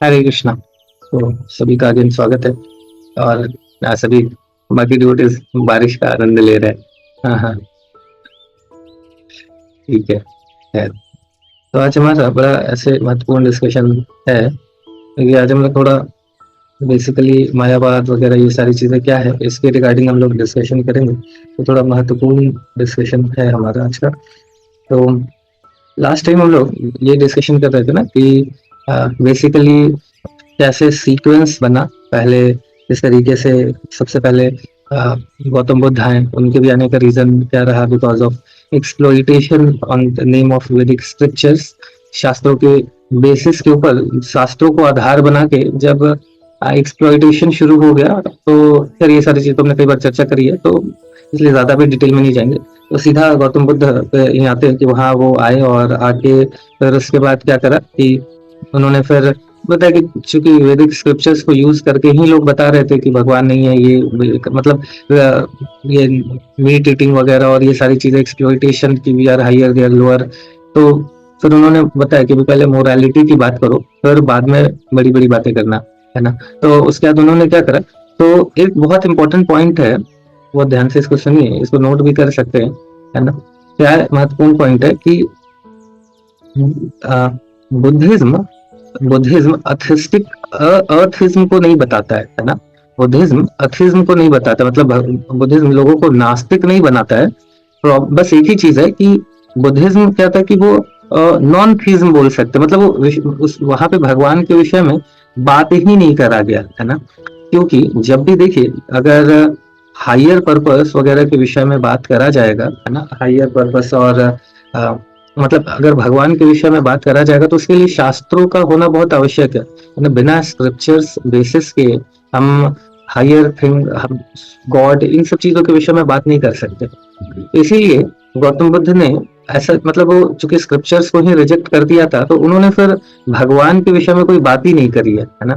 हरे कृष्णा। तो सभी का अगेन स्वागत है। और सभी बाकी डिवोटीज बारिश का आनंद ले रहे हैं। हाँ हाँ, ठीक है। तो आज हमारा बड़ा ऐसे महत्वपूर्ण डिस्कशन है, क्योंकि आज हम लोग थोड़ा बेसिकली मायावाद वगैरह ये सारी चीजें क्या है इसके रिगार्डिंग हम लोग डिस्कशन करेंगे। तो थोड़ा महत्वपूर्ण डिस्कशन है हमारा आज का। तो लास्ट टाइम हम लोग ये डिस्कशन कर रहे थे ना कि बेसिकली कैसे सीक्वेंस बना। पहले इस तरीके से सबसे पहले गौतम बुद्ध आए, उनके भी आने का रीजन क्या रहा, because of exploitation on the name of वैदिक स्क्रिप्चर्स। शास्त्रों के बेसिस के ऊपर, शास्त्रों को आधार बना के जब एक्सप्लॉइटेशन शुरू हो गया, तो फिर ये सारी चीज तो हमने कई बार चर्चा करी है, तो इसलिए ज्यादा भी डिटेल में नहीं जाएंगे। तो सीधा गौतम बुद्ध पे ही आते हैं कि वहाँ वो आए और आके फिर उसके बाद क्या करा कि उन्होंने फिर बताया कि चूंकि वैदिक स्क्रिप्चर्स को यूज करके ही लोग बता रहे थे कि भगवान नहीं है, ये मतलब ये मीट ईटिंग वगैरह और ये सारी चीजें एक्सप्लॉइटेशन की, we are higher they are lower. तो फिर उन्होंने बताया कि पहले मोरालिटी की बात करो, फिर बाद में बड़ी बड़ी बातें करना, है ना। तो उसके बाद उन्होंने क्या करा, तो एक बहुत इंपॉर्टेंट पॉइंट है, वो ध्यान से इसको सुनिए, इसको नोट भी कर सकते हैं, है ना। क्या महत्वपूर्ण पॉइंट है कि बुद्धिज्म बुद्धिज्म अथिस्टिक अथिज्म को नहीं बताता है ना। बुद्धिज्म अथिज्म को नहीं बताता, मतलब बुद्धिज्म लोगों को नास्तिक नहीं बनाता है। बस एक ही चीज है कि बुद्धिज्म कहता है कि वो नॉन थीज्म बोल सकते, मतलब वो उस वहां पे भगवान के विषय में बात ही नहीं करा गया, है ना। क्योंकि जब भी देखिए, अगर हायर पर्पस वगैरह के विषय में बात करा जाएगा, है ना, हायर पर्पस और मतलब अगर भगवान के विषय में बात करा जाएगा तो उसके लिए शास्त्रों का होना बहुत आवश्यक है ना। बिना स्क्रिप्चर्स बेसिस के हम हायर थिंग, हम गॉड, इन सब चीजों के विषय में बात नहीं कर सकते। इसीलिए गौतम बुद्ध ने ऐसा, मतलब वो चूंकि स्क्रिप्चर्स को ही रिजेक्ट कर दिया था, तो उन्होंने फिर भगवान के विषय में कोई बात ही नहीं करी है ना।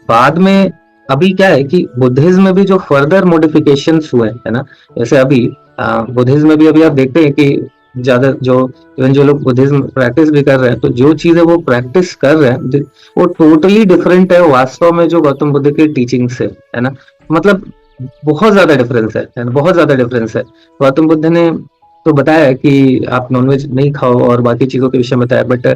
बाद में अभी क्या है कि बुद्धिज्म में भी जो फर्दर मॉडिफिकेशंस हुए, है ना, जैसे अभी बुद्धिज्म में भी अभी आप देखते हैं कि ज्यादा जो इवन जो लोग बुद्धिज्म प्रैक्टिस भी कर रहे हैं, तो जो चीजें वो प्रैक्टिस कर रहे हैं वो टोटली डिफरेंट है वास्तव में जो गौतम बुद्ध के टीचिंग से, है ना। मतलब बहुत ज्यादा डिफरेंस है, बहुत ज्यादा डिफरेंस है। गौतम बुद्ध ने तो बताया कि आप नॉनवेज नहीं खाओ और बाकी चीजों के विषय में बताया, बट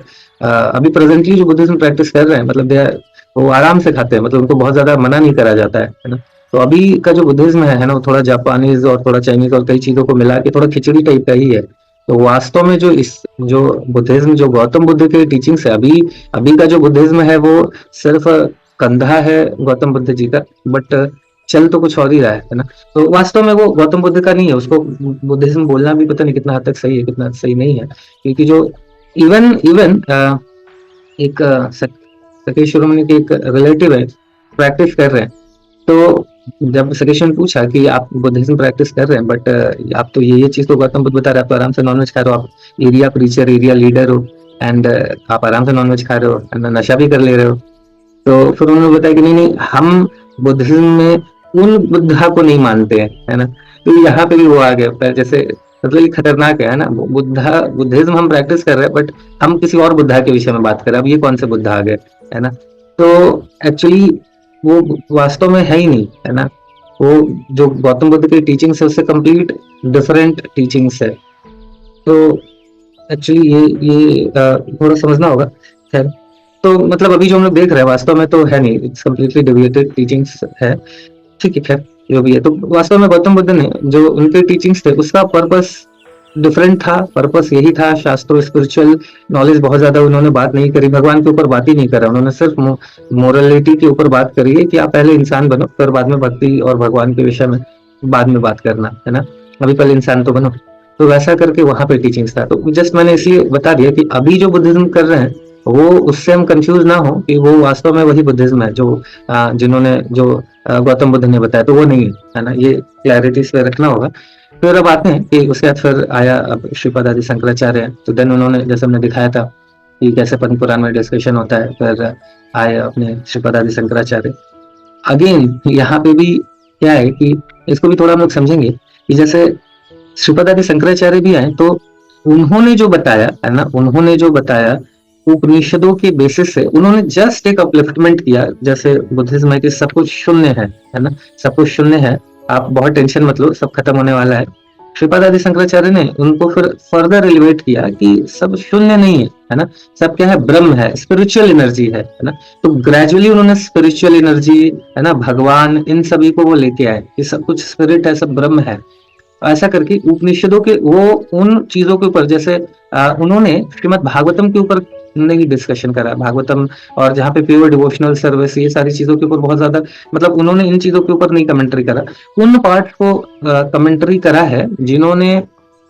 अभी प्रेजेंटली जो बुद्धिज्म प्रैक्टिस कर रहे हैं, मतलब वो आराम से खाते हैं, मतलब उनको बहुत ज्यादा मना नहीं करा जाता है ना। तो अभी का जो बुद्धिज्म है ना, वो थोड़ा जापानीज और थोड़ा चाइनीज और कई चीजों को मिला के थोड़ा खिचड़ी टाइप का ही है। तो वास्तव में जो बुद्धिज्म, जो गौतम बुद्ध के टीचिंग्स है, अभी अभी का जो बुद्धिज्म है वो सिर्फ कंधा है गौतम बुद्ध जी का, बट चल तो कुछ और ही रहा है ना। तो वास्तव में वो गौतम बुद्ध का नहीं है, उसको बुद्धिज्म बोलना भी पता नहीं कितना हद तक सही है, कितना सही नहीं है। क्योंकि जो इवन इवन एक सतीश शिरोमणि के एक रिलेटिव है, प्रैक्टिस कर रहे हैं। तो जब सतीश ने पूछा कि आप बुद्धिज्म प्रैक्टिस कर रहे हैं, बट आप तो ये चीज तो गौतम बुद्ध बता रहे हैं, आप तो आराम से नॉनवेज खा रहे हो, आप एरिया प्रीचर, एरिया लीडर हो, एंड आप आराम से नॉनवेज खा रहे हो, नशा भी कर ले रहे हो। तो फिर उन्होंने बताया कि नहीं नहीं, हम बुद्धिज्म में उन बुद्धा को नहीं मानते हैं, है ना। तो यहाँ पे भी वो आ गया, जैसे मतलब ये खतरनाक है ना। बुद्धिज्म हम प्रैक्टिस कर रहे हैं, बट हम किसी और बुद्धा के विषय में बात कर रहे हैं। अब ये कौन से बुद्धा आ गए, है ना। तो एक्चुअली वो वास्तव में है ही नहीं, है ना। वो जो गौतम बुद्ध की टीचिंग्स है उससे कंप्लीट डिफरेंट टीचिंग्स है। तो एक्चुअली ये थोड़ा समझना होगा। खैर, तो मतलब अभी जो हम लोग देख रहे हैं वास्तव में तो है नहीं, इट्स कम्प्लीटली डिविएटेड टीचिंग्स है। ठीक है, खैर जो भी है, तो वास्तव में गौतम बुद्ध ने जो उनके टीचिंग्स थे उसका पर्पस डिफरेंट था। पर्पस यही था, शास्त्रों, स्पिरिचुअल नॉलेज बहुत ज्यादा उन्होंने बात नहीं करी, भगवान के ऊपर बात ही नहीं करा। उन्होंने सिर्फ मोरलिटी के ऊपर बात करी है कि आप पहले इंसान बनो, फिर बाद में भक्ति और भगवान के विषय में बाद में बात करना, है ना। अभी पहले इंसान तो बनो। तो वैसा करके वहां पे टीचिंग्स था। तो जस्ट मैंने इसलिए बता दिया कि अभी जो बुद्धिज्म कर रहे हैं वो, उससे हम कंफ्यूज ना हो कि वो वास्तव में वही बुद्धिज्म है जो जिन्होंने जो गौतम बुद्ध ने बताया, तो वो नहीं है ना। ये क्लैरिटी इस पे रखना होगा। फिर अब आते हैं कि उसके बाद फिर आया अब श्रीपद आदि शंकराचार्य। तो देन उन्होंने, जैसे हमने दिखाया था कि कैसे पद्म पुराण में डिस्कशन होता है, फिर आए अपने श्रीपद आदि शंकराचार्य। अगेन यहाँ पे भी क्या है कि इसको भी थोड़ा हम लोग समझेंगे कि जैसे श्रीपद आदि शंकराचार्य भी आए, तो उन्होंने जो बताया, है ना, उन्होंने जो बताया उपनिषदों के बेसिस से उन्होंने जस्ट एक अपलिफ्टमेंट किया, जैसे बुद्धिज्म है कि सब कुछ शून्य है ना, सब कुछ शून्य है, आप बहुत टेंशन मत लो, सब खत्म होने वाला है। श्रीपाद आदि शंकराचार्य ने उनको फिर फर्दर एलिवेट किया कि सब शून्य नहीं है ना, सब क्या है, ब्रह्म है, स्पिरिचुअल एनर्जी है ना। तो ग्रेजुअली उन्होंने स्पिरिचुअल एनर्जी है ना, भगवान, इन सभी को वो लेके आए कि सब कुछ स्पिरिट है, सब ब्रह्म है। ऐसा करके उपनिषदों के वो उन चीजों के ऊपर, जैसे उन्होंने श्रीमद् भागवतम के ऊपर नहीं डिस्कशन करा, भागवतम और जहाँ पे प्योर डिवोशनल सर्विस, ये सारी चीजों के ऊपर बहुत ज्यादा, मतलब उन्होंने इन चीजों के ऊपर नहीं कमेंट्री करा। उन पार्ट को कमेंट्री करा है जिन्होंने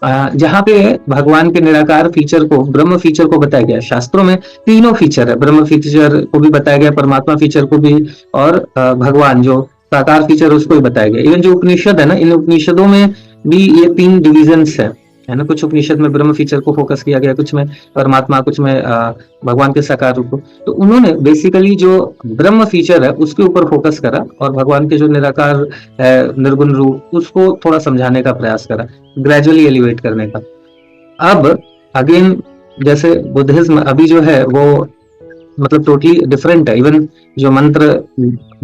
जहाँ पे भगवान के निराकार फीचर को, ब्रह्म फीचर को बताया गया। शास्त्रों में तीनों फीचर है, ब्रह्म फीचर को भी बताया गया, परमात्मा फीचर को भी, और भगवान जो साकार फीचर उसको भी बताया गया। इवन जो उपनिषद है ना, इन उपनिषदों में भी ये 3 डिविजन्स है ना। कुछ उपनिषद में ब्रह्म फीचर को फोकस किया गया, कुछ में परमात्मा, कुछ में भगवान के साकार रूप को। तो उन्होंने बेसिकली जो ब्रह्म फीचर है उसके ऊपर फोकस करा, और भगवान के जो निराकार है, निर्गुण रूप, उसको थोड़ा समझाने का प्रयास करा, ग्रेजुअली एलिवेट करने का। अब अगेन जैसे बुद्धिज्म अभी जो है वो मतलब टोटली डिफरेंट है। इवन जो मंत्र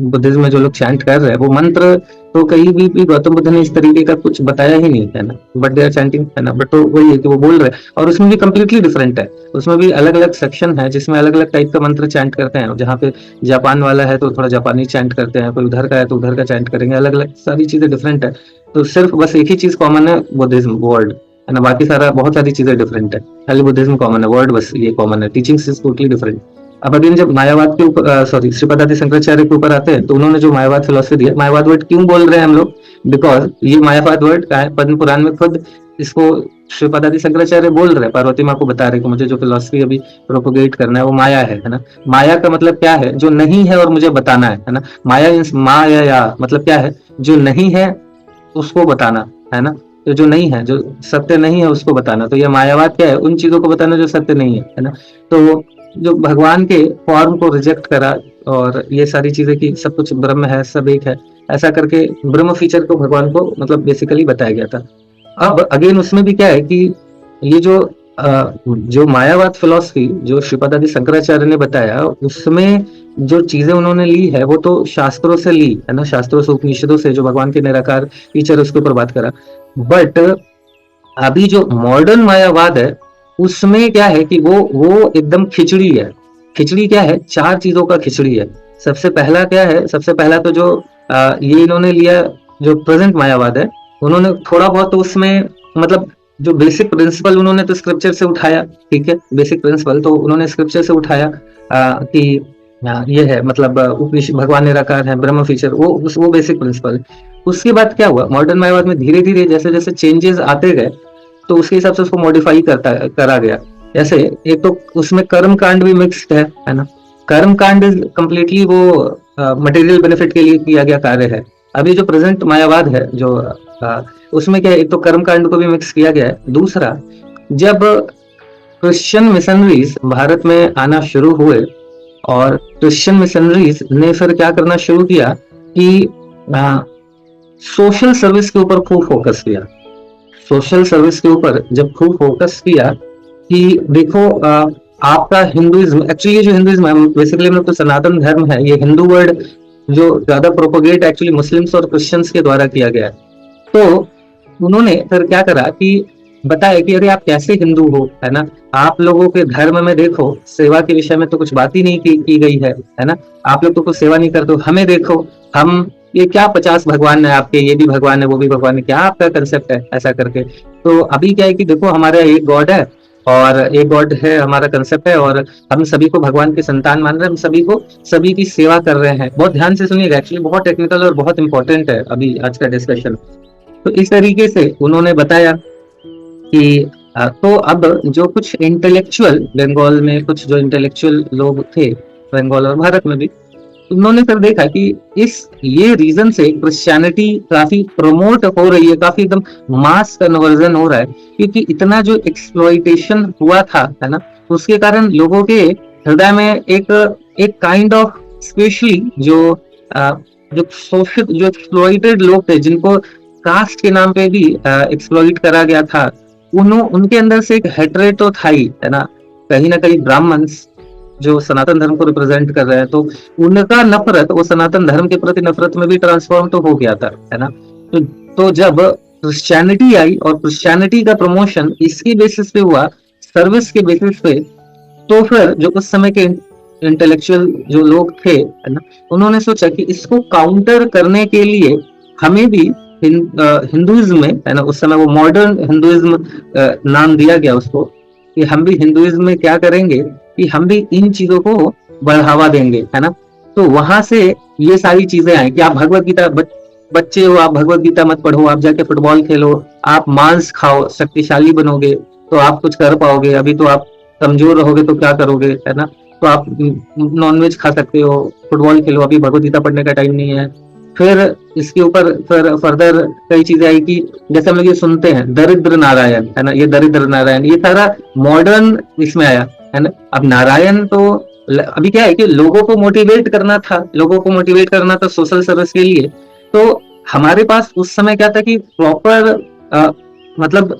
बुद्धिज्म में जो लोग चैंट कर रहे हैं, वो मंत्र तो कहीं भी गौतम बुद्ध ने इस तरीके का कुछ बताया ही नहीं है ना, बट दे आर चैंटिंग है ना। बट तो वही है कि वो बोल रहे हैं, और उसमें भी कम्प्लीटली डिफरेंट है। उसमें भी अलग अलग सेक्शन है जिसमें अलग अलग टाइप का मंत्र चैंट करते हैं। जहाँ पे जापान वाला है तो थोड़ा जापानी चैंट करते हैं, कोई उधर का है तो उधर का चैंट करेंगे, अलग अलग सारी चीजें डिफरेंट है। तो सिर्फ बस एक ही चीज कॉमन है, बुद्धिज्म वर्ड है ना, बाकी सारा बहुत सारी चीजें डिफरेंट है, खाली बुद्धिज्म कॉमन है, वर्ड बस ये कॉमन है, टीचिंग्स इज टोटली डिफरेंट। अब अगेन जब मायावाद के ऊपर, सॉरी, श्रीपाद आदि शंकराचार्य के ऊपर आते हैं, तो उन्होंने जो मायावाद फिलोसफी दिया, मायावाद वर्ड क्यों बोल रहे हैं हम लोग, बिकॉज ये मायावाद वर्ड का है, पद्म पुराण में खुद इसको श्रीपाद आदि शंकराचार्य बोल रहे हैं, पार्वती माँ को बता रहे कि मुझे जो फिलोसफी अभी प्रोपोगेट करना है वो माया है ना। माया का मतलब क्या है, जो नहीं है और मुझे बताना है ना। माया मींस माया मतलब क्या है, जो नहीं है उसको बताना है ना। तो जो नहीं है, जो सत्य नहीं है उसको बताना, तो ये मायावाद क्या है, उन चीजों को बताना जो सत्य नहीं है ना। तो जो भगवान के फॉर्म को रिजेक्ट करा, और ये सारी चीजें कि सब कुछ ब्रह्म है, सब एक है, ऐसा करके ब्रह्म फीचर को भगवान को मतलब बेसिकली बताया गया था। अब अगेन उसमें भी क्या है कि ये जो मायावाद फिलॉसफी जो श्रीपाद आदि शंकराचार्य ने बताया, उसमें जो चीजें उन्होंने ली है वो तो शास्त्रों से ली है ना, शास्त्रों से, उपनिषदों से, जो भगवान के निराकार फीचर उसके ऊपर बात करा। बट अभी जो मॉडर्न मायावाद है उसमें क्या है कि वो एकदम खिचड़ी है। खिचड़ी क्या है, 4 चीजों का खिचड़ी है। सबसे पहला क्या है, सबसे पहला तो जो ये इन्होंने लिया, जो प्रेजेंट मायावाद है, उन्होंने थोड़ा बहुत तो उसमें मतलब जो बेसिक प्रिंसिपल उन्होंने तो स्क्रिप्चर से उठाया, ठीक है, बेसिक प्रिंसिपल तो उन्होंने स्क्रिप्चर से उठाया कि ये है, मतलब उपनिषद, भगवान निराकार है, ब्रह्म फीचर, वो बेसिक प्रिंसिपल। उसके बाद क्या हुआ, मॉडर्न मायावाद में धीरे धीरे जैसे जैसे चेंजेस आते गए, तो उसके हिसाब से उसको मॉडिफाई करा गया। जैसे एक तो उसमें कर्म कांड भी मिक्स्ड है ना। कर्म कांड कंप्लीटली वो मटेरियल बेनिफिट के लिए किया गया कार्य है। अभी जो प्रेजेंट मायावाद है जो उसमें क्या है, एक तो कर्म कांड को भी मिक्स किया गया है। दूसरा, जब क्रिश्चियन मिशनरीज भारत में आना शुरू हुए, और क्रिश्चियन मिशनरीज ने फिर क्या करना शुरू किया कि सोशल सर्विस के ऊपर खूब फोकस किया। सोशल सर्विस के ऊपर जब खूब फोकस किया कि देखो आपका हिंदुइज्म, एक्चुअली जो हिंदुइज्म है बेसिकली मतलब तो सनातन धर्म है, ये हिंदू वर्ड जो ज्यादा प्रोपोगेट एक्चुअली मुस्लिम्स और क्रिश्चियंस के द्वारा किया गया है। तो उन्होंने फिर क्या करा कि बताया कि अरे आप कैसे हिंदू हो, है ना, आप लोगों के धर्म में देखो सेवा के विषय में तो कुछ बात ही नहीं की गई है ना, आप लोग तो कुछ सेवा नहीं करते हो, हमें देखो, हम ये क्या 50 भगवान है आपके, ये भी भगवान है, वो भी भगवान है, क्या आपका कंसेप्ट है, ऐसा करके। तो अभी क्या है कि देखो हमारा एक गॉड है, और एक गॉड है, हमारा कंसेप्ट है, और हम सभी को भगवान की संतान मान रहे हैं, हम सभी को सभी की सेवा कर रहे हैं। बहुत ध्यान से सुनिएगा, एक्चुअली बहुत टेक्निकल और बहुत इंपॉर्टेंट है अभी आज का डिस्कशन। तो इस तरीके से उन्होंने बताया कि तो अब जो कुछ इंटेलेक्चुअल बंगाल में, कुछ जो इंटेलेक्चुअल लोग थे बंगाल और भारत में भी, उन्होंने फिर देखा कि ये रीजन से क्रिश्चियनिटी काफी प्रमोट हो रही है, काफी एकदम मास कन्वर्जन हो रहा है, क्योंकि इतना जो एक्सप्लॉइटेशन हुआ था, है ना, उसके कारण लोगों के हृदय में एक काइंड ऑफ, स्पेशली जो सोशल, जो एक्सप्लॉइटेड लोग थे, जिनको कास्ट के नाम पे भी एक्सप्लॉइट करा गया था, उनके अंदर से एक हेट्रेड तो था ही, है ना। कहीं ना कहीं ब्राह्मण्स जो सनातन धर्म को रिप्रेजेंट कर रहे हैं, तो उनका नफरत वो सनातन धर्म के प्रति नफरत में भी ट्रांसफॉर्म तो हो गया था, है ना। तो जब क्रिश्चियनिटी आई और क्रिश्चियनिटी का प्रमोशन इसकी बेसिस पे हुआ, सर्विस के बेसिस पे, तो फिर जो उस समय के इंटेलेक्चुअल जो लोग थे, है ना, उन्होंने सोचा कि इसको काउंटर करने के लिए हमें भी हिंदुइज्म में, है ना, उस समय वो मॉडर्न हिंदुइज्म नाम दिया गया उसको, कि हम भी हिंदुइज्म में क्या करेंगे कि हम भी इन चीजों को बढ़ावा देंगे, है ना। तो वहां से ये सारी चीजें आई कि आप भगवत गीता, बच्चे हो, आप भगवत गीता मत पढ़ो, आप जाके फुटबॉल खेलो, आप मांस खाओ, शक्तिशाली बनोगे तो आप कुछ कर पाओगे, अभी तो आप कमजोर रहोगे तो क्या करोगे, है ना। तो आप नॉनवेज खा सकते हो, फुटबॉल खेलो, अभी भगवत गीता पढ़ने का टाइम नहीं है। फिर इसके ऊपर फिर फर्दर कई चीजें आई कि जैसे हम लोग ये सुनते हैं दरिद्र नारायण, है ना, ये दरिद्र नारायण, ये सारा मॉडर्न इसमें आया, है ना। अब नारायण तो अभी क्या है कि लोगों को मोटिवेट करना था, लोगों को मोटिवेट करना था सोशल सर्विस के लिए। तो हमारे पास उस समय क्या था कि प्रॉपर मतलब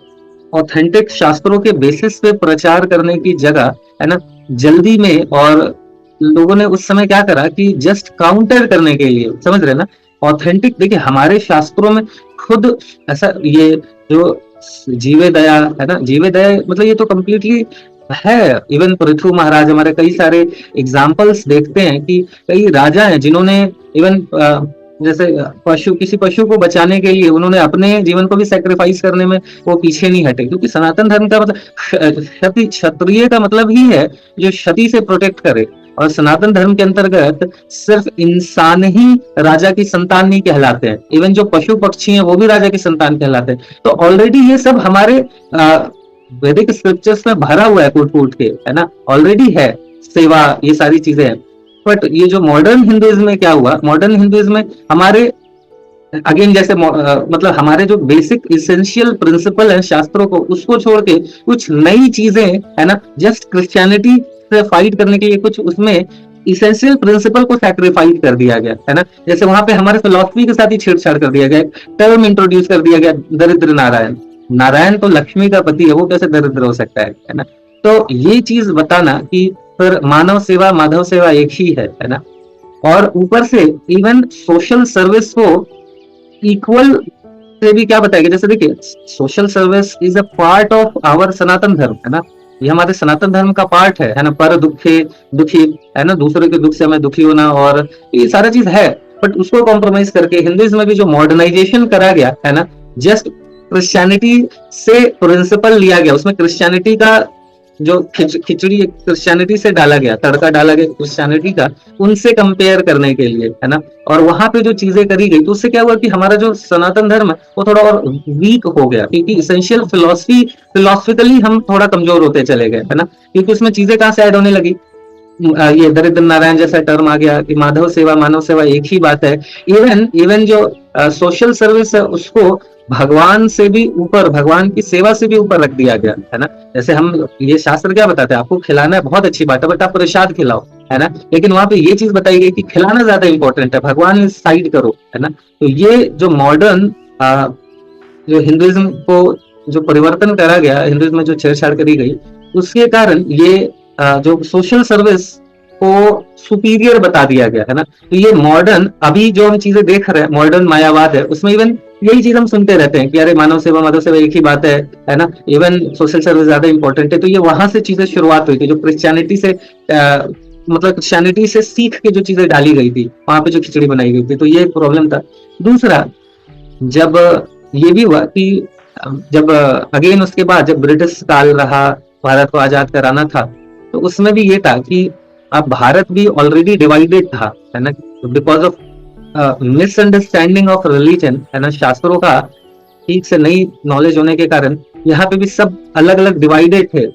ऑथेंटिक शास्त्रों के बेसिस पे प्रचार करने की जगह, है ना, जल्दी में, और लोगों ने उस समय क्या करा कि जस्ट काउंटर करने के लिए, समझ रहे ना, ऑथेंटिक। देखिए हमारे शास्त्रों में खुद ऐसा, ये जो जीवे दया, है ना, जीवे दया मतलब ये तो कंप्लीटली है। इवन पृथु महाराज, हमारे कई सारे एग्जाम्पल्स देखते हैं कि कई राजा हैं जिन्होंने इवन जैसे किसी पशु को बचाने के लिए उन्होंने अपने जीवन को भी सेक्रीफाइस करने में वो पीछे नहीं हटे, क्योंकि सनातन धर्म का मतलब क्षत्रिय का मतलब ही है जो क्षति से प्रोटेक्ट करे, और सनातन धर्म के अंतर्गत सिर्फ इंसान ही राजा की संतान नहीं कहलाते हैं, इवन जो पशु पक्षी हैं वो भी राजा की संतान कहलाते हैं। तो ऑलरेडी ये सब हमारे वैदिक स्क्रिप्चर्स में भरा हुआ है, कूट कूट के, है ना, ऑलरेडी है, सेवा, ये सारी चीजें हैं। बट ये जो मॉडर्न हिंदुइज्म में क्या हुआ, मॉडर्न हिंदुइज्म में हमारे अगेन जैसे मतलब हमारे जो बेसिक इसेंशियल प्रिंसिपल है शास्त्रों को, उसको छोड़ के कुछ नई चीजें, है ना, जस्ट क्रिश्चियनिटी से फाइट करने के लिए कुछ उसमें इसेंशियल प्रिंसिपल को सैक्रिफाइस कर दिया गया, है ना। जैसे वहां पे हमारे फिलॉसफी के साथ ही छेड़छाड़ कर दिया गया, टर्म इंट्रोड्यूस कर दिया गया, दरिद्र नारायण। नारायण तो लक्ष्मी का पति है, वो कैसे दरिद्र हो सकता है ना। तो ये चीज बताना कि फिर मानव सेवा माधव सेवा एक ही है ना। और ऊपर से इवन सोशल सर्विस को इक्वल से भी क्या बताएगा, जैसे देखिए social service is a part of our Sanatan Dharma, है ना, ये हमारे सनातन धर्म का पार्ट है ना। पर दुखे दुखी, है ना, दूसरे के दुख से हमें दुखी होना, और ये सारा चीज है। बट उसको कॉम्प्रोमाइज करके हिंदुइज्म में भी जो मॉडर्नाइजेशन करा गया, है ना, जस्ट क्रिश्चियनिटी से प्रिंसिपल लिया गया, उसमें क्रिश्चियनिटी का जो खिचड़ी क्रिश्चियनिटी से डाला गया, तड़का डाला गया क्रिश्चियनिटी का, उनसे कंपेयर करने के लिए, है ना। और वहां पे जो चीजें करी गई तो उससे क्या हुआ कि हमारा जो सनातन धर्म है वो थोड़ा और वीक हो गया, क्योंकि इसेंशियल फिलोसफिकली हम थोड़ा कमजोर होते चले गए, है ना, क्योंकि उसमें चीजें कहाँ से ऐड होने लगी, ये दरिद्र नारायण जैसा टर्म आ गया कि माधव सेवा मानव सेवा एक ही बात है। इवन इवन जो सोशल सर्विस है उसको भगवान से भी ऊपर, भगवान की सेवा से भी ऊपर रख दिया गया, है ना। जैसे हम, ये शास्त्र क्या बताते हैं, आपको खिलाना है बहुत अच्छी बात है, बट आप प्रसाद खिलाओ, है ना। लेकिन वहां पे ये चीज बताई गई कि खिलाना ज्यादा इंपॉर्टेंट है, भगवान साइड करो, है ना। तो ये जो मॉडर्न जो हिंदुइज्म को जो परिवर्तन करा गया, हिंदुइज्म में जो छेड़छाड़ करी गई, उसके कारण ये जो सोशल सर्विस को सुपीरियर बता दिया गया, है ना। तो ये मॉडर्न अभी जो हम चीजें देख रहे हैं, मॉडर्न मायावाद है, उसमें इवन यही चीज हम सुनते रहते हैं कि अरे मानव सेवा माधव सेवा एक ही बात है ना, इवन सोशल सर्विस ज्यादा इंपॉर्टेंट है। तो ये वहां से चीजें शुरुआत हुई थी, जो क्रिश्चियनिटी से मतलब क्रिश्चियनिटी से सीख के जो चीजें डाली गई थी, वहां पे जो खिचड़ी बनाई गई थी, तो ये प्रॉब्लम था। दूसरा, जब ये भी हुआ कि जब अगेन उसके बाद जब ब्रिटिश काल रहा, भारत को आजाद कराना था, तो उसमें भी ये था कि अब भारत भी ऑलरेडी डिवाइडेड था, है ना, because of misunderstanding of religion, है ना, शास्त्रों का ठीक से नई नॉलेज होने के कारण यहाँ पे भी सब अलग अलग डिवाइडेड थे,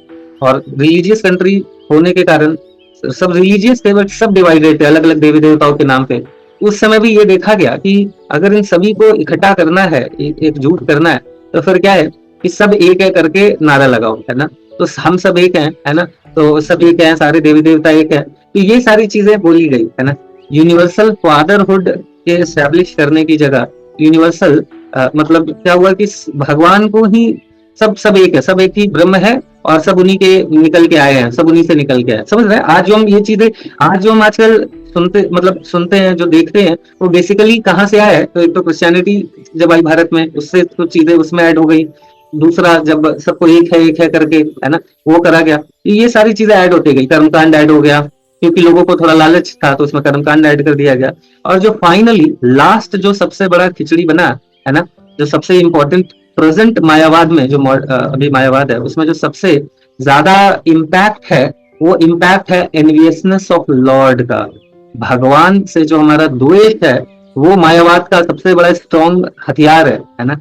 और रिलीजियस कंट्री होने के कारण सब रिलीजियस थे बट सब डिवाइडेड थे अलग अलग देवी देवताओं के नाम पे। उस समय भी ये देखा गया कि अगर इन सभी को इकट्ठा करना है, एकजुट करना है, तो फिर क्या है कि सब एक है करके नारा लगाओ, है ना। तो हम सब एक हैं, है ना, तो सब एक हैं, सारे देवी देवता एक है, तो ये सारी चीजें बोली गई, है ना। यूनिवर्सल फादरहुड के एस्टेब्लिश करने की जगह यूनिवर्सल मतलब क्या हुआ कि भगवान को ही सब सब एक है, सब एक ही ब्रह्म है, और सब उन्हीं के निकल के आए हैं, सब उन्हीं से निकल के आए, समझ रहे हैं। आज जो हम ये चीजें, आज जो हम आजकल सुनते, मतलब सुनते हैं, जो देखते हैं, वो बेसिकली कहाँ से आया है? तो एक तो क्रिश्चियनिटी जब आई भारत में, उससे कुछ चीजें उसमें ऐड हो गई। दूसरा, जब सबको एक है करके, है ना, वो करा गया, ये सारी चीजें ऐड होती गई, कर्मकांड ऐड हो गया, क्योंकि लोगों को थोड़ा लालच था तो उसमें कर्मकांड ऐड कर दिया गया। और जो फाइनली लास्ट जो सबसे बड़ा खिचड़ी बना, है ना, जो सबसे इंपॉर्टेंट प्रेजेंट मायावाद में, जो अभी मायावाद है, उसमें जो सबसे ज्यादा इम्पैक्ट है, वो इम्पैक्ट है एनवियसनेस ऑफ लॉर्ड का। भगवान से जो हमारा द्वेष है, वो मायावाद का सबसे बड़ा स्ट्रॉन्ग हथियार है ना।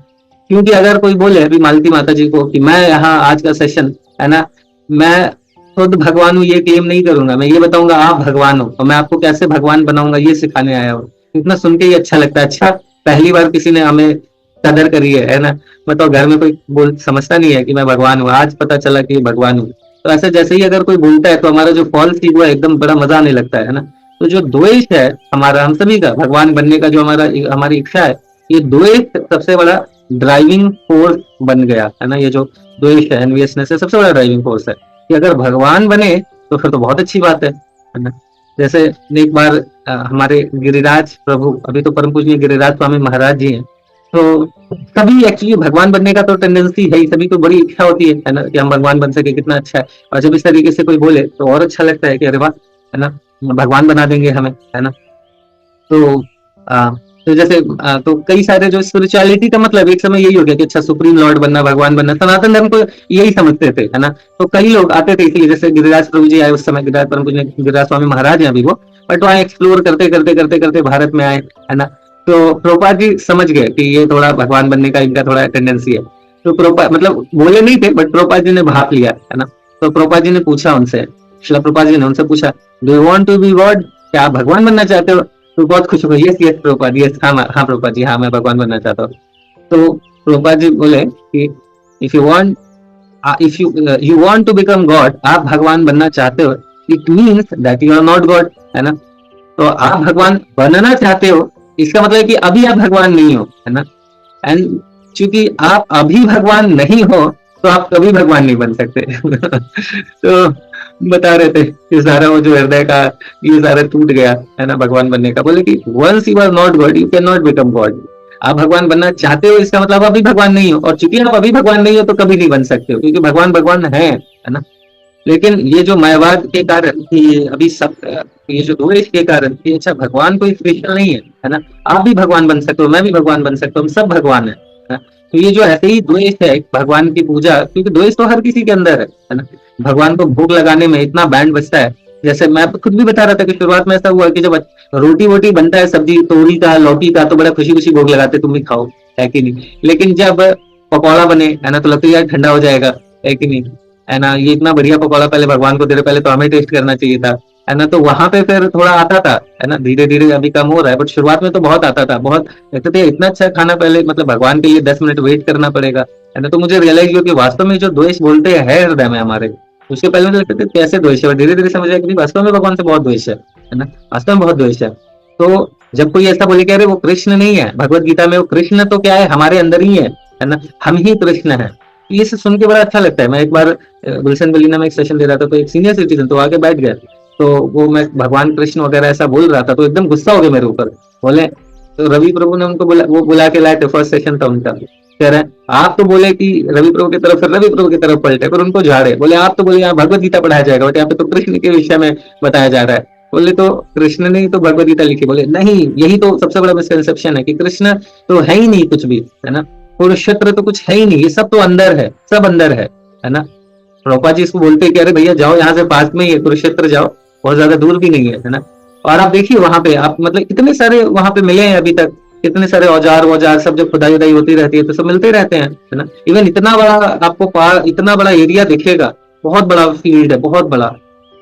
क्योंकि अगर कोई बोले अभी मालती माता जी को कि मैं यहाँ आज का सेशन, है ना, मैं खुद भगवान हूँ, ये क्लेम नहीं करूंगा, मैं ये बताऊंगा आप भगवान हो, और मैं आपको कैसे भगवान बनाऊंगा ये सिखाने आया हूँ। इतना सुन के ही अच्छा लगता है। अच्छा, पहली बार किसी ने हमें कदर करी है ना। मतलब घर में कोई बोल समझता नहीं है कि मैं भगवान हूँ, आज पता चला कि भगवान हूँ। तो ऐसे जैसे ही अगर कोई बोलता है तो हमारा जो फॉल्स ईगो है एकदम बड़ा मजा आने लगता है ना। तो जो द्वेष है हमारा, हम सभी का भगवान बनने का जो हमारी इच्छा है, ये द्वेष सबसे बड़ा ड्राइविंग फोर्स बन गया है ना। ये जो द्वेष है, एनवियसनेस है, सबसे बड़ा ड्राइविंग फोर्स है कि अगर भगवान बने तो फिर तो बहुत अच्छी बात है ना। जैसे एक बार हमारे गिरिराज प्रभु, अभी तो परम पूजनीय गिरिराज स्वामी महाराज जी हैं, तो सभी एक्चुअली भगवान बनने का तो टेंडेंसी है ही, सभी को बड़ी इच्छा होती है ना, कि हम भगवान बन सके, कितना अच्छा है। और जब इस तरीके से कोई बोले तो और अच्छा लगता है कि अरे वाह, है ना, भगवान बना देंगे हमें, है ना। तो आ, तो जैसे तो कई सारे जो स्पिरिचुअलिटी का मतलब एक समय यही हो गया कि अच्छा सुप्रीम लॉर्ड बनना, भगवान बनना, सनातन धर्म को यही समझते थे, है ना। तो कई लोग आते थे, इसलिए जैसे गिरिराज प्रभु जी आए उस समय, गिरिराज परम पूज्य गिरिराज स्वामी महाराज हैं अभी वो, बट वहाँ एक्सप्लोर करते करते करते करते भारत में आए, है ना। तो प्रभुपाद जी समझ गए कि ये थोड़ा भगवान बनने का इनका थोड़ा टेंडेंसी है। तो प्रभुपाद मतलब बोले नहीं थे, बट प्रभुपाद जी ने भाप लिया, है ना। तो प्रभुपाद जी ने पूछा उनसे, शिला प्रभुपाद जी ने उनसे पूछा, do you want to be God? क्या आप भगवान बनना चाहते हो? तो बहुत खुश हो गए, यस यस प्रभुपाद, यस, हाँ हाँ प्रभुपाद जी, हाँ मैं भगवान बनना चाहता हूँ। तो प्रभुपाद जी बोले कि if you want, if you want to become God, आप भगवान बनना चाहते हो, it means that you are not God, है ना। तो आप भगवान बनना चाहते हो, इसका मतलब है कि अभी आप भगवान नहीं हो, है ना। एंड चूंकि आप अभी भगवान नहीं हो, तो आप कभी भगवान नहीं बन सकते। तो बता रहे थे कि सारा वो जो हृदय का ये सारा टूट गया, है ना, भगवान बनने का। बोले कि once you are not God, you can not become God. आप भगवान बनना चाहते हो, इसका मतलब अभी भगवान नहीं हो, और चूंकि आप अभी भगवान नहीं हो तो कभी नहीं बन सकते हो, क्योंकि भगवान भगवान है ना। लेकिन ये जो मायावाद के कारण, ये अभी सब ये जो द्वेष के कारण कि अच्छा भगवान कोई स्पेशल नहीं है ना, आप भी भगवान बन सकते हो, मैं भी भगवान बन सकता हूँ, हम सब भगवान है। तो ये जो ऐसे ही द्वेष है भगवान की पूजा, क्योंकि द्वेष तो हर किसी के अंदर है ना। भगवान को भोग लगाने में इतना बैंड बजता है। जैसे मैं खुद भी बता रहा था कि शुरुआत में ऐसा हुआ कि जब रोटी वोटी बनता है, सब्जी तोरी का लौकी का, तो बड़ा खुशी खुशी भोग लगाते, तुम भी खाओ, है कि नहीं। लेकिन जब पकौड़ा बने, है ना, तो लगता है यार ठंडा हो जाएगा, है कि नहीं, है ना। ये इतना बढ़िया पकौड़ा पहले भगवान को दे रहे, पहले तो हमें टेस्ट करना चाहिए था, है ना। तो वहां पे फिर थोड़ा आता था, है ना, धीरे धीरे अभी कम हो रहा है, बट शुरुआत में तो बहुत आता था, बहुत लगता था इतना अच्छा खाना पहले, मतलब भगवान के लिए 10 मिनट वेट करना पड़ेगा, है ना। तो मुझे रियलाइज हुआ कि वास्तव में जो द्वेष बोलते हैं है हृदय में हमारे। उसके पहले मुझे लगता था कैसे द्वेष है, धीरे धीरे समझ आया कि वास्तव में भगवान से बहुत द्वेष है ना, वास्तव में बहुत द्वेष है। तो जब कोई ऐसा बोले कि अरे वो कृष्ण नहीं है, भगवत गीता में वो कृष्ण तो क्या है, हमारे अंदर ही है ना, हम ही कृष्ण है। ये सुन के बड़ा अच्छा लगता है। मैं एक बार गुलशन बलीना में एक सेशन दे रहा था, तो एक सीनियर सिटीजन तो आके बैठ गया, तो वो मैं भगवान कृष्ण वगैरह ऐसा बोल रहा था, तो एकदम गुस्सा हो गया मेरे ऊपर। बोले, तो रवि प्रभु ने उनको बुला, वो बुला के लाए थे, फर्स्ट सेशन था उनका। कह रहे आप तो बोले कि रवि प्रभु की तरफ, फिर रवि प्रभु की तरफ पलटे, फिर उनको झाड़े, बोले आप तो बोले यहाँ भगवत गीता पढ़ाया जाएगा, बट यहाँ पे तो कृष्ण के विषय में बताया जा रहा है। बोले तो कृष्ण ने तो भगवत गीता लिखी। बोले नहीं, यही तो सबसे बड़ा मिसकंसेप्शन है कि कृष्ण तो है ही नहीं कुछ भी, है ना। कुरुक्षेत्र तो कुछ है ही नहीं, ये सब तो अंदर है, सब अंदर है ना। प्रभुपा जी इसको बोलते हैं कि अरे भैया जाओ, यहाँ से पास में ही है कुरुक्षेत्र, जाओ, बहुत ज्यादा दूर भी नहीं है ना। और आप देखिए वहां पे, आप मतलब इतने सारे वहां पे मिले हैं अभी तक, इतने सारे औजार वौजार सब, जब खुदाई उदाई होती रहती है तो सब मिलते रहते हैं, है ना। इवन इतना बड़ा आपको इतना बड़ा एरिया दिखेगा, बहुत बड़ा फील्ड है, बहुत बड़ा।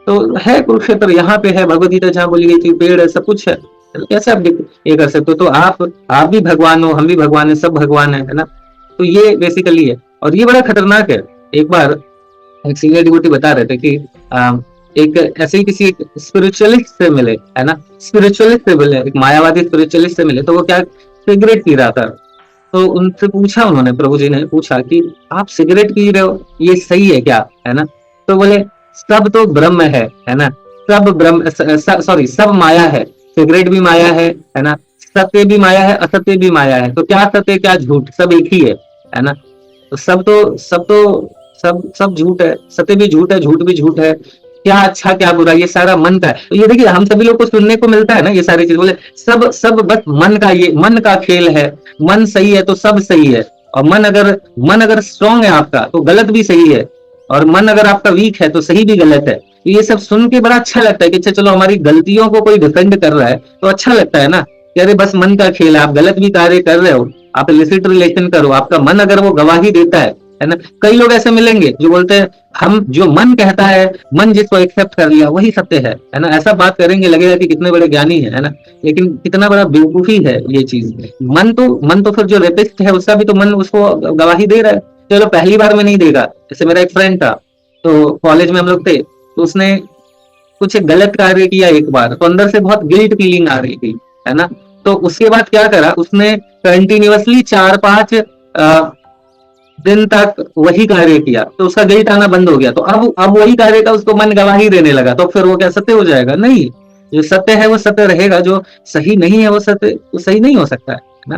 तो है कुरुक्षेत्र, यहाँ पे है भगवत गीता जहाँ बोली गई थी, पेड़ है, सब कुछ है। तो कैसे आप ये कर सकते हो? तो आप भी भगवान हो, हम भी भगवान है, सब भगवान है ना। तो ये बेसिकली है, और ये बड़ा खतरनाक है। एक बार एक सीनियर डिवोटी बता रहे थे कि एक ऐसे ही किसी स्पिरिचुअलिस्ट से मिले, है ना, स्पिरिचुअलिस्ट से मिले, एक मायावादी स्पिरिचुअलिस्ट से मिले, तो वो क्या सिगरेट पी रहा था। तो उनसे पूछा, उन्होंने प्रभु जी ने पूछा कि आप सिगरेट पी रहे हो, ये सही है क्या, है ना? तो बोले सब तो ब्रह्म है ना? सब ब्रह्म, सॉरी, सब माया है, सिगरेट भी माया है ना? सत्य भी माया है, असत्य भी माया है, तो क्या सत्य क्या झूठ, सब एक ही है ना? तो सब झूठ है, सत्य भी झूठ है, झूठ भी झूठ है, क्या अच्छा क्या बुरा, ये सारा मन का है। तो ये देखिए हम सभी लोग को सुनने को मिलता है ना ये सारी चीज, बोले सब सब बस मन का, ये मन का खेल है, मन सही है तो सब सही है, और मन अगर स्ट्रांग है आपका तो गलत भी सही है, और मन अगर आपका वीक है तो सही भी गलत है। तो ये सब सुन के बड़ा अच्छा लगता है कि अच्छा चलो हमारी गलतियों को कोई डिफेंड कर रहा है तो अच्छा लगता है ना, कि अरे बस मन का खेल है, आप गलत भी कार्य कर रहे हो, आप इलिसिट रिलेशन करो, आपका मन अगर वो गवाही देता है ना? कई लोग ऐसे मिलेंगे जो बोलते हैं हम जो मन कहता है, मन जिसको एक्सेप्ट कर लिया वही सत्य है ना? ऐसा बात करेंगे लगेगा कि कितने बड़े ज्ञानी है ना? लेकिन कितना बड़ा बेवकूफी है ये चीज। मन तो फिर जो रेपिस्ट है उसका भी तो मन उसको गवाही दे रहा है। चलो पहली बार में नहीं देगा, जैसे मेरा एक फ्रेंड था, तो कॉलेज में हम लोग थे, तो उसने कुछ एक गलत कार्य किया एक बार, तो अंदर से बहुत गिल्ट फीलिंग आ रही थी, है ना? तो उसके बाद क्या करा उसने, कंटिन्यूअसली 4-5 दिन तक वही कार्य किया, तो उसका गिल्ट आना बंद हो गया। तो अब वही कार्य का उसको मन गवाही देने लगा, तो फिर वो क्या सत्य हो जाएगा? नहीं, जो सत्य है वो सत्य रहेगा, जो सही नहीं है वो सत्य, वो सही नहीं हो सकता है ना?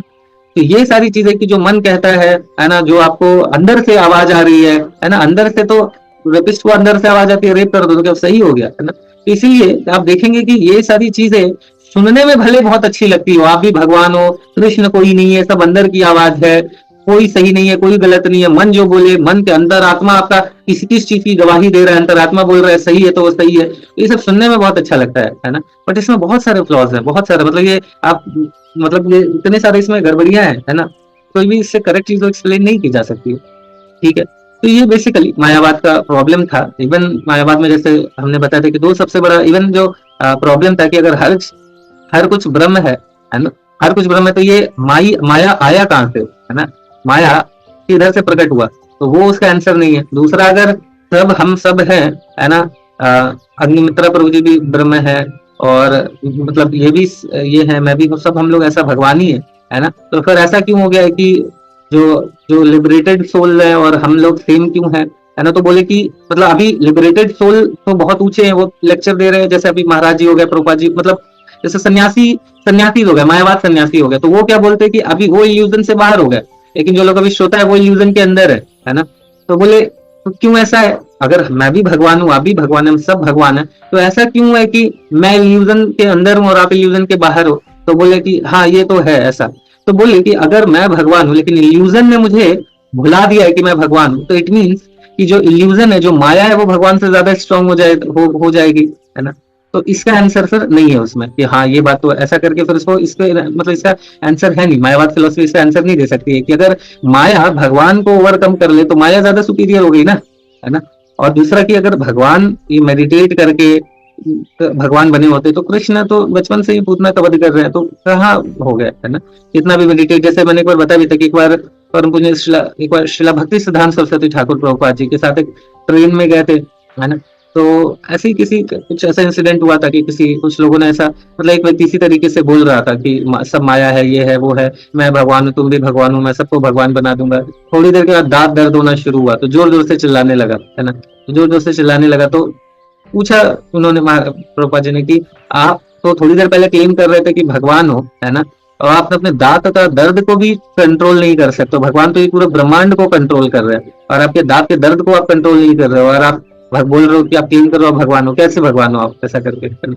तो ये सारी चीजें कि जो मन कहता है ना, जो आपको अंदर से आवाज आ रही है ना? अंदर से तो रेपिस्ट को अंदर से आवाज आती है, रेप कर दो तो क्या सही हो गया, है ना? तो इसीलिए आप देखेंगे कि ये सारी चीजें सुनने में भले बहुत अच्छी लगती हो, आप भी भगवान हो, कृष्ण कोई नहीं है, सब अंदर की आवाज है, कोई सही नहीं है, कोई गलत नहीं है, मन जो बोले, मन के अंदर आत्मा आपका किसी किस चीज की गवाही दे रहा है, अंतरात्मा बोल रहा है सही है तो वो सही है, तो ये सब सुनने में बहुत अच्छा लगता है ना? बट इसमें बहुत सारे फ्लॉज है, बहुत सारे, मतलब ये आप, मतलब ये इतने सारे इसमें गड़बड़ियां है ना? कोई भी इससे करेक्ट चीज को एक्सप्लेन नहीं की जा सकती, ठीक है? तो ये बेसिकली मायावाद का प्रॉब्लम था। इवन मायावाद में जैसे हमने बताया था कि दो सबसे बड़ा इवन जो प्रॉब्लम था कि अगर हर कुछ ब्रह्म है ना? हर कुछ ब्रह्म है, तो ये माया आया कहाँ से, है ना? माया किधर से प्रकट हुआ, तो वो उसका आंसर नहीं है। दूसरा, अगर सब हम सब है ना? अग्निमित्रा प्रभु जी भी ब्रह्म है, और मतलब ये भी, ये है, मैं भी हूँ, सब हम लोग ऐसा भगवान ही है ना? तो फिर ऐसा क्यों हो गया है कि जो जो लिबरेटेड सोल है और हम लोग सेम क्यों है ना? तो बोले कि मतलब अभी लिबरेटेड सोल तो बहुत ऊंचे हैं, वो लेक्चर दे रहे हैं, जैसे अभी महाराज जी हो गए, प्रभुपाद जी, मतलब जैसे सन्यासी हो गए, मायावाद सन्यासी हो गए, तो वो क्या बोलते हैं कि अभी वो इल्यूजन से बाहर हो गए, लेकिन जो लोग अभी श्रोता है वो इल्यूजन के अंदर है ना? तो बोले तो क्यों ऐसा है? अगर मैं भी भगवान हूँ, आप भी भगवान है, हम सब भगवान है, तो ऐसा क्यों है कि मैं इल्यूजन के अंदर हूँ और आप इल्यूजन के बाहर हो? तो बोले कि हाँ ये तो है ऐसा। तो बोले कि अगर मैं भगवान हूँ लेकिन इल्यूजन ने मुझे भुला दिया है कि मैं भगवान हूँ, तो इट मीन्स कि जो इल्यूजन है, जो माया है, वो भगवान से ज्यादा स्ट्रांग हो जाएगी, है ना? तो इसका आंसर फिर नहीं है उसमें कि हाँ ये बात, तो ऐसा करके फिर इसको इसके मतलब इसका आंसर है नहीं, मायावाद फिलोसफी इसका आंसर नहीं दे सकती है कि अगर माया भगवान को ओवरकम कर ले तो माया ज्यादा सुपीरियर हो गई ना, है ना? और दूसरा कि अगर भगवान ये मेडिटेट करके भगवान बने होते तो कृष्ण तो बचपन से ही पूतना का वध कर रहे हैं, तो कहाँ हो गए, है ना? कितना भी मेडिटेट, जैसे मैंने एक बार बता भी था कि एक बार परम पूज्य एक बार शिला भक्ति सिद्धांत सरस्वती ठाकुर प्रभुपाद जी के साथ एक ट्रेन में गए थे, है ना? तो ऐसे ही किसी कुछ ऐसा इंसिडेंट हुआ था कि कुछ लोगों ने ऐसा, मतलब एक व्यक्ति इसी तरीके से बोल रहा था कि सब माया है, ये है, वो है, मैं भगवान हूँ, तुम भी भगवान हूँ, मैं सबको भगवान बना दूंगा। थोड़ी देर के बाद दांत दर्द होना शुरू हुआ, तो जोर जोर से चिल्लाने लगा, है ना? जोर जोर से चिल्लाने लगा, तो पूछा उन्होंने प्रभुपाद जी ने कि आप तो थोड़ी देर पहले क्लेम कर रहे थे कि भगवान हो, है ना? और आप अपने दांत का दर्द को भी कंट्रोल नहीं कर सकते, भगवान तो ये पूरे ब्रह्मांड को कंट्रोल कर रहे हैं, और आपके दांत के दर्द को आप कंट्रोल नहीं कर रहे हो, और आप बोल रहे हो कि आप क्लेम कर रहे हो भगवान हो, कैसे भगवान हो आप ऐसा करके, है ना?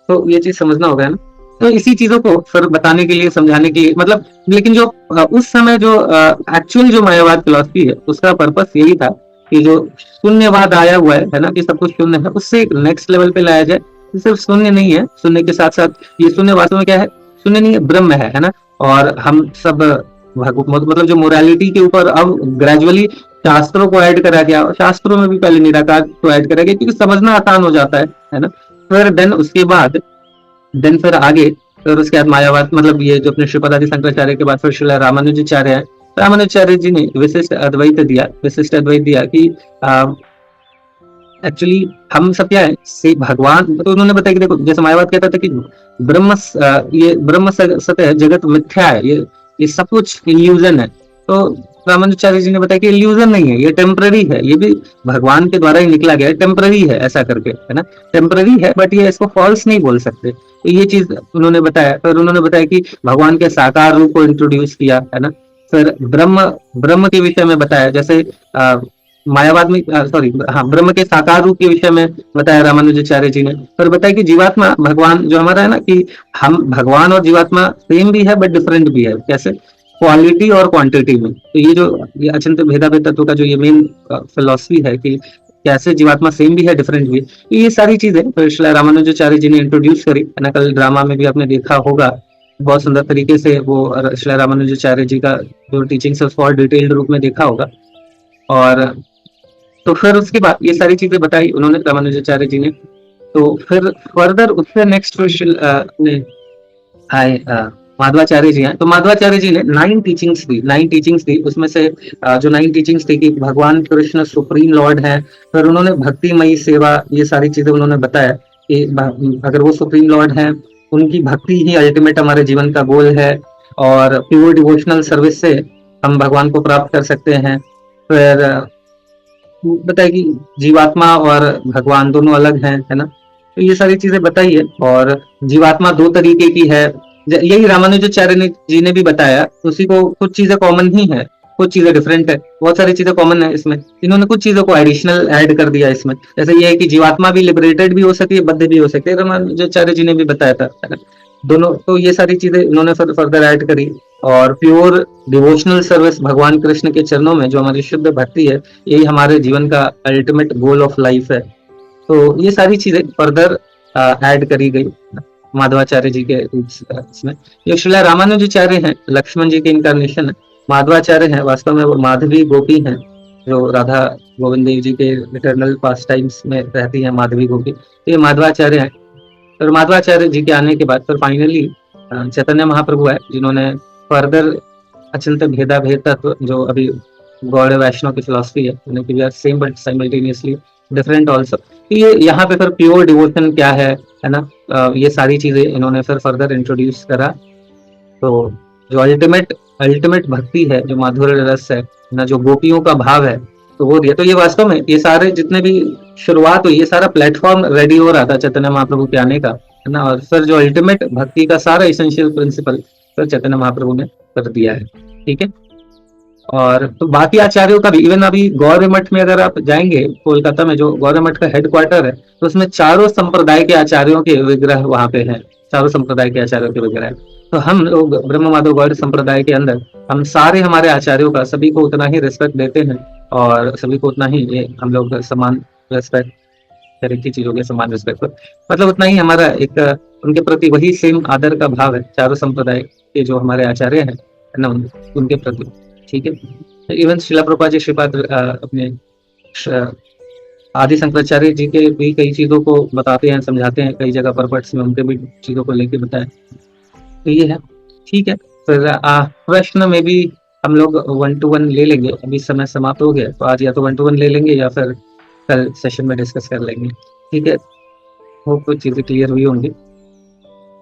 तो ये चीज समझना होगा, है ना? तो इसी चीजों को फिर बताने के लिए, समझाने के लिए, मतलब लेकिन जो उस समय जो एक्चुअल जो मायावाद फिलोसफी है उसका पर्पस यही था कि जो शून्यवाद आया हुआ है ना, कि सब कुछ शून्य है, उससे एक नेक्स्ट लेवल पे लाया जाए। सिर्फ शून्य नहीं है, शून्य के साथ साथ ये शून्य वास्तव में क्या है? शून्य नहीं है, ब्रह्म है ना? और हम सब मतलब जो मोरालिटी के ऊपर अब ग्रेजुअली शास्त्रों को ऐड करा गया, शास्त्रों में भी पहले निराकार को ऐड करा गया क्योंकि समझना आसान हो जाता है ना? फिर देन उसके बाद फिर आगे, फिर उसके बाद मायावाद, मतलब ये जो अपने श्रीपदादि शंकराचार्य के बाद फिर श्रील रामानुजाचार्य है, रामानुजाचार्य जी ने विशिष्ट अद्वैत दिया कि एक्चुअली हम सब क्या है से भगवान, तो उन्होंने बताया कि देखो जैसे मायावाद कहता था कि ये ब्रह्म सत्य है, जगत मिथ्या है, ये ये सब कुछ इल्यूजन है। तो रामानुजाचार्य जी ने बताया कि इल्यूजन नहीं है, ये टेम्पररी है, ये भी भगवान के द्वारा ही निकला गया है, टेम्पररी है ऐसा करके, है ना, टेम्पररी है, बट ये इसको फॉल्स नहीं बोल सकते। तो ये चीज उन्होंने बताया। फिर उन्होंने बताया कि भगवान के साकार रूप को इंट्रोड्यूस किया, है ना। फिर ब्रह्म ब्रह्म के विषय में बताया, जैसे मायावाद में, सॉरी, हाँ, ब्रह्म के साकार रूप के विषय में बताया रामानुजाचार्य जी ने। फिर बताया कि जीवात्मा भगवान जो हमारा है ना, कि हम भगवान और जीवात्मा सेम भी है बट डिफरेंट भी है, कैसे, क्वालिटी और क्वांटिटी में। तो ये अचिंत भेदाभेद तत्व का जो ये मेन फिलॉसफी है कि कैसे जीवात्मा सेम भी है डिफरेंट भी है, तो ये सारी चीजें तो श्री रामानुजाचार्य जी ने इंट्रोड्यूस करी, है ना। कल ड्रामा में भी आपने देखा होगा, बहुत सुंदर तरीके से वो श्री रामानुजाचार्य जी का जो टीचिंग है उसको और डिटेल्ड रूप में देखा होगा। और तो फिर उसके बाद ये सारी चीजें बताई उन्होंने रामानुजाचार्य जी ने। तो फिर फर्दर उससे नेक्स्ट आए माधवाचार्य जी हैं। तो माधवाचार्य जी ने 9 टीचिंग्स दी। उसमें से जो 9 टीचिंग्स थी कि भगवान कृष्ण सुप्रीम लॉर्ड है। फिर उन्होंने भक्तिमयी सेवा, ये सारी चीजें उन्होंने बताया कि अगर वो सुप्रीम लॉर्ड है, उनकी भक्ति ही अल्टीमेट हमारे जीवन का गोल है, और प्योर डिवोशनल सर्विस से हम भगवान को प्राप्त कर सकते हैं। फिर बताया कि जीवात्मा और भगवान दोनों अलग हैं, है ना। तो ये सारी चीजें बताई है। और जीवात्मा 2 तरीके की है, यही रामानुजाचार्य जी ने भी बताया। उसी को कुछ चीजें कॉमन ही है, कुछ चीजें डिफरेंट है, बहुत सारी चीजें कॉमन है इसमें। इन्होंने कुछ चीजों को एडिशनल ऐड कर दिया इसमें, जैसे ये है कि जीवात्मा भी लिबरेटेड भी हो सकती है, बद्ध भी हो सकती है, रामानुजाचार्य जी ने भी बताया था, है ना। दोनों, तो ये सारी चीजें इन्होंने फर्दर ऐड करी। और प्योर डिवोशनल सर्विस भगवान कृष्ण के चरणों में जो हमारी शुद्ध भक्ति है, यही हमारे जीवन का अल्टीमेट गोल ऑफ लाइफ है। तो ये सारी चीजें फर्दर ऐड करी गई माधवाचार्य जी के इसमें। ये श्रीला रामानुजाचार्य हैं, लक्ष्मण जी के इनकारनेशन है। माधवाचार्य हैं, वास्तव में वो माधवी गोपी हैं, जो राधा गोविंद देव जी के इटर्नल पास टाइम्स में रहती है, माधवी गोपी। तो ये माधवाचार्य हैं। फिर माधवाचार्य जी के आने के बाद फिर फाइनली चैतन्य महाप्रभु है, जिन्होंने फर्दर अचिंत्य भेदाभेद तत्व, जो अभी गौड़ वैष्णव की फिलॉसफी है, same but simultaneously different also. ये यहाँ पे फिर प्योर डिवोशन क्या है ना, ये सारी चीजें इन्होंने फिर फर्दर इंट्रोड्यूस करा। तो जो अल्टीमेट अल्टीमेट भक्ति है, जो माधुर्य रस है ना, जो गोपियों का भाव है, तो वो दिया। तो ये वास्तव में ये सारे जितने भी शुरुआत हुई, ये सारा प्लेटफॉर्म रेडी हो रहा था चैतन्य महाप्रभु के आने का, है ना। और फिर जो अल्टीमेट भक्ति का सारा इसेंशियल प्रिंसिपल फिर चैतन्य महाप्रभु ने कर दिया है, ठीक है। और तो बाकी आचार्यों का भी, इवन अभी गौर मठ में अगर आप जाएंगे, कोलकाता में जो गौर मठ का हेडक्वार्टर है, तो उसमें चारों संप्रदाय के आचार्यों के विग्रह वहां पे हैं, चारों संप्रदाय के आचार्यों के विग्रह है। तो हम लोग ब्रह्म माधव गौड़ संप्रदाय के अंदर हम सारे हमारे आचार्यों का सभी को उतना ही रिस्पेक्ट देते हैं, और सभी को उतना ही हम लोग समान रिस्पेक्ट, हर एक चीजों के समान रिस्पेक्ट, मतलब उतना ही हमारा एक उनके प्रति वही सेम आदर का भाव है, चारों संप्रदाय के जो हमारे आचार्य हैं ना, उनके प्रति, ठीक है। इवन शिला प्रभुपाद जी श्रीपाद अपने आदि शंकराचार्य जी के भी कई चीजों को बताते हैं, समझाते हैं, कई जगह परपट्स में उनके भी चीजों को लेके बताया। तो ये है, ठीक है। फिर प्रश्न में भी हम लोग 1-to-1 ले लेंगे, अभी समय समाप्त हो गया, तो आज या तो 1-to-1 ले लेंगे या फिर कल सेशन में डिस्कस कर लेंगे, ठीक है। होप कुछ चीजें क्लियर हुई होंगी,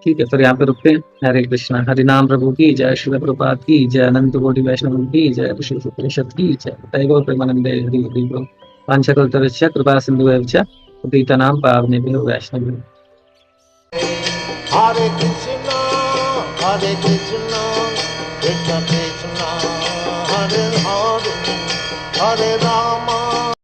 ठीक है। फिर यहाँ पे रुकते हैं। हरे कृष्णा, हरि नाम प्रभु की जय, श्री प्रभुपाद की जय, अनंत कोटि वैष्णव की जय, श्री उपनिषद की जय, जय गौर प्रेमानंदे हरि हरि बोल। वाञ्छकल्पतरुश्च कृपा सिन्धुभ्यः च पतितानां पावनेभ्यो वैष्णवेभ्यो। Hare Krishna, Krishna Krishna